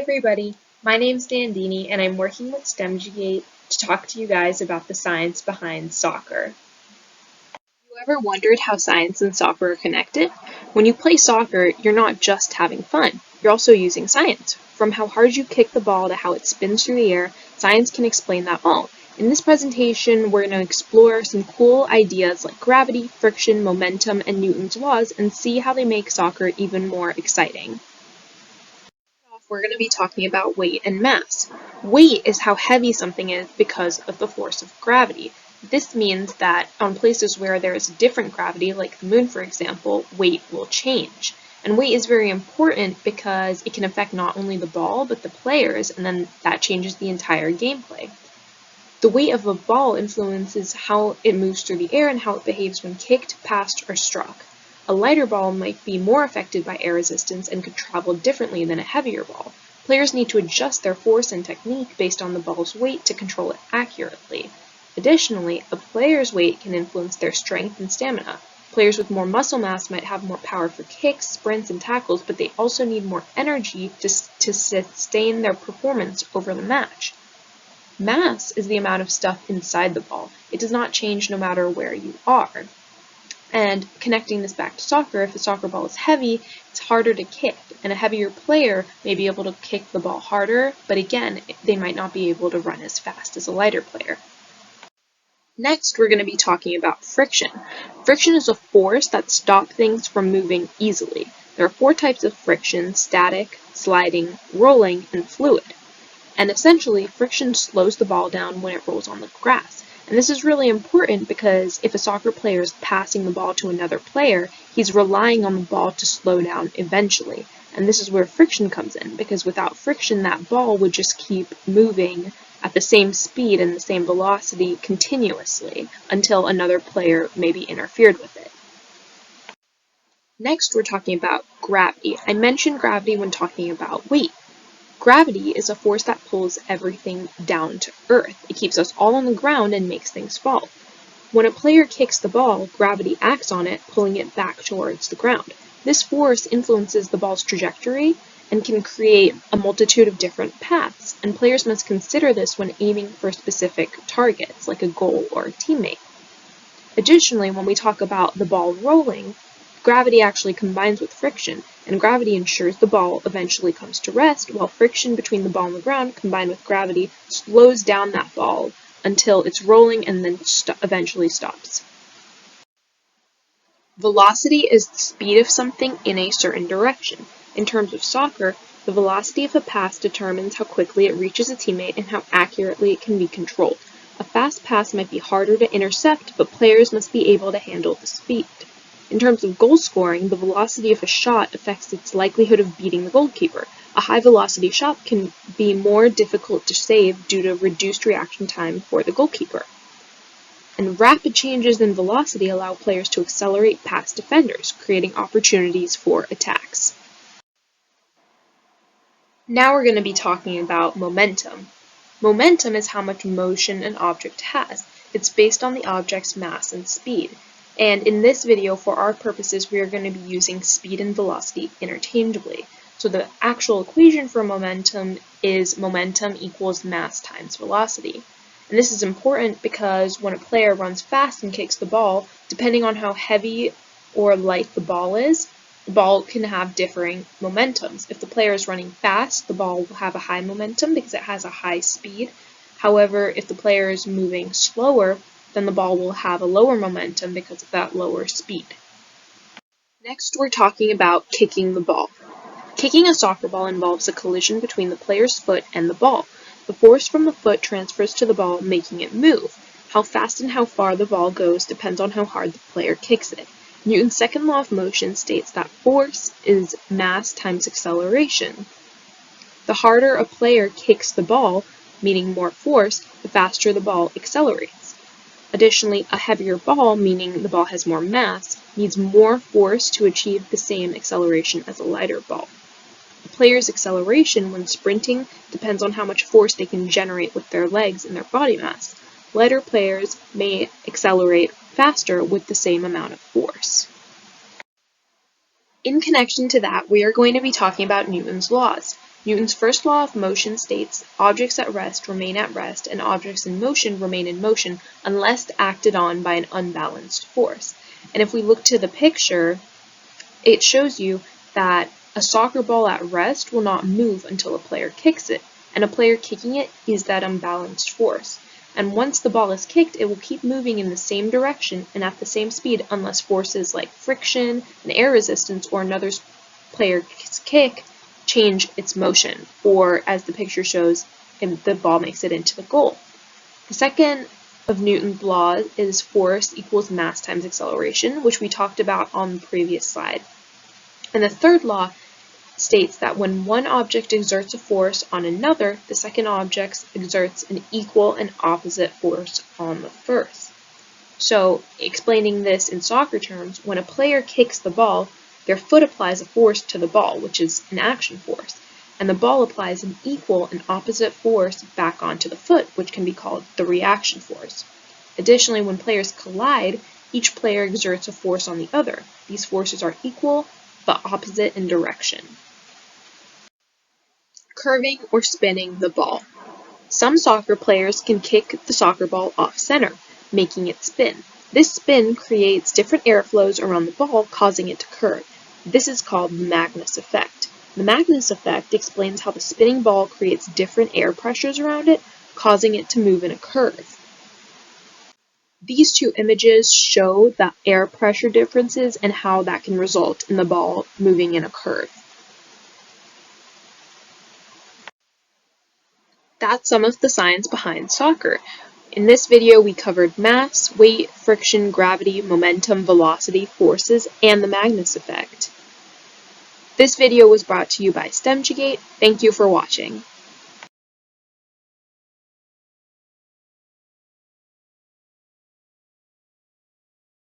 everybody, my name's Dandini and I'm working with STEMducate to talk to you guys about the science behind soccer. You ever wondered how science and soccer are connected? When you play soccer, you're not just having fun, you're also using science. From how hard you kick the ball to how it spins through the air, science can explain that all. In this presentation, we're going to explore some cool ideas like gravity, friction, momentum, and Newton's laws and see how they make soccer even more exciting. We're going to be talking about weight and mass. Weight is how heavy something is because of the force of gravity. This means that on places where there is different gravity, like the moon for example, weight will change. And weight is very important because it can affect not only the ball, but the players, and then that changes the entire gameplay. The weight of a ball influences how it moves through the air and how it behaves when kicked, passed, or struck. A lighter ball might be more affected by air resistance and could travel differently than a heavier ball. Players need to adjust their force and technique based on the ball's weight to control it accurately. Additionally, a player's weight can influence their strength and stamina. Players with more muscle mass might have more power for kicks, sprints, and tackles, but they also need more energy to sustain their performance over the match. Mass is the amount of stuff inside the ball. It does not change no matter where you are. And connecting this back to soccer, if the soccer ball is heavy, it's harder to kick, and a heavier player may be able to kick the ball harder, but again, they might not be able to run as fast as a lighter player. Next, we're going to be talking about friction. Friction is a force that stops things from moving easily. There are 4 types of friction: static, sliding, rolling, and fluid. And essentially, friction slows the ball down when it rolls on the grass. And this is really important because if a soccer player is passing the ball to another player, he's relying on the ball to slow down eventually. And this is where friction comes in, because without friction, that ball would just keep moving at the same speed and the same velocity continuously until another player maybe interfered with it. Next, we're talking about gravity. I mentioned gravity when talking about weight. Gravity is a force that pulls everything down to earth. It keeps us all on the ground and makes things fall. When a player kicks the ball, gravity acts on it, pulling it back towards the ground. This force influences the ball's trajectory and can create a multitude of different paths, and players must consider this when aiming for specific targets, like a goal or a teammate. Additionally, when we talk about the ball rolling, gravity actually combines with friction, and gravity ensures the ball eventually comes to rest, while friction between the ball and the ground combined with gravity slows down that ball until it's rolling and then eventually stops. Velocity is the speed of something in a certain direction. In terms of soccer, the velocity of a pass determines how quickly it reaches a teammate and how accurately it can be controlled. A fast pass might be harder to intercept, but players must be able to handle the speed. In terms of goal scoring, the velocity of a shot affects its likelihood of beating the goalkeeper. A high-velocity shot can be more difficult to save due to reduced reaction time for the goalkeeper. And rapid changes in velocity allow players to accelerate past defenders, creating opportunities for attacks. Now we're going to be talking about momentum. Momentum is how much motion an object has. It's based on the object's mass and speed. And in this video, for our purposes, we are going to be using speed and velocity interchangeably. So the actual equation for momentum is momentum equals mass times velocity. And this is important because when a player runs fast and kicks the ball, depending on how heavy or light the ball is, the ball can have differing momentums. If the player is running fast, the ball will have a high momentum because it has a high speed. However, if the player is moving slower, then the ball will have a lower momentum because of that lower speed. Next, we're talking about kicking the ball. Kicking a soccer ball involves a collision between the player's foot and the ball. The force from the foot transfers to the ball, making it move. How fast and how far the ball goes depends on how hard the player kicks it. Newton's second law of motion states that force is mass times acceleration. The harder a player kicks the ball, meaning more force, the faster the ball accelerates. Additionally, a heavier ball, meaning the ball has more mass, needs more force to achieve the same acceleration as a lighter ball. A player's acceleration when sprinting depends on how much force they can generate with their legs and their body mass. Lighter players may accelerate faster with the same amount of force. In connection to that, we are going to be talking about Newton's laws. Newton's first law of motion states objects at rest remain at rest and objects in motion remain in motion unless acted on by an unbalanced force. And if we look to the picture, it shows you that a soccer ball at rest will not move until a player kicks it, and a player kicking it is that unbalanced force. And once the ball is kicked, it will keep moving in the same direction and at the same speed unless forces like friction and air resistance or another player's kick change its motion, or as the picture shows, the ball makes it into the goal. The second of Newton's law is force equals mass times acceleration, which we talked about on the previous slide. And the third law states that when one object exerts a force on another, the second object exerts an equal and opposite force on the first. So, explaining this in soccer terms, when a player kicks the ball, their foot applies a force to the ball, which is an action force, and the ball applies an equal and opposite force back onto the foot, which can be called the reaction force. Additionally, when players collide, each player exerts a force on the other. These forces are equal, but opposite in direction. Curving or spinning the ball. Some soccer players can kick the soccer ball off center, making it spin. This spin creates different airflows around the ball, causing it to curve. This is called the Magnus effect. The Magnus effect explains how the spinning ball creates different air pressures around it, causing it to move in a curve. These two images show the air pressure differences and how that can result in the ball moving in a curve. That's some of the science behind soccer. In this video, we covered mass, weight, friction, gravity, momentum, velocity, forces, and the Magnus effect. This video was brought to you by STEMducate. Thank you for watching.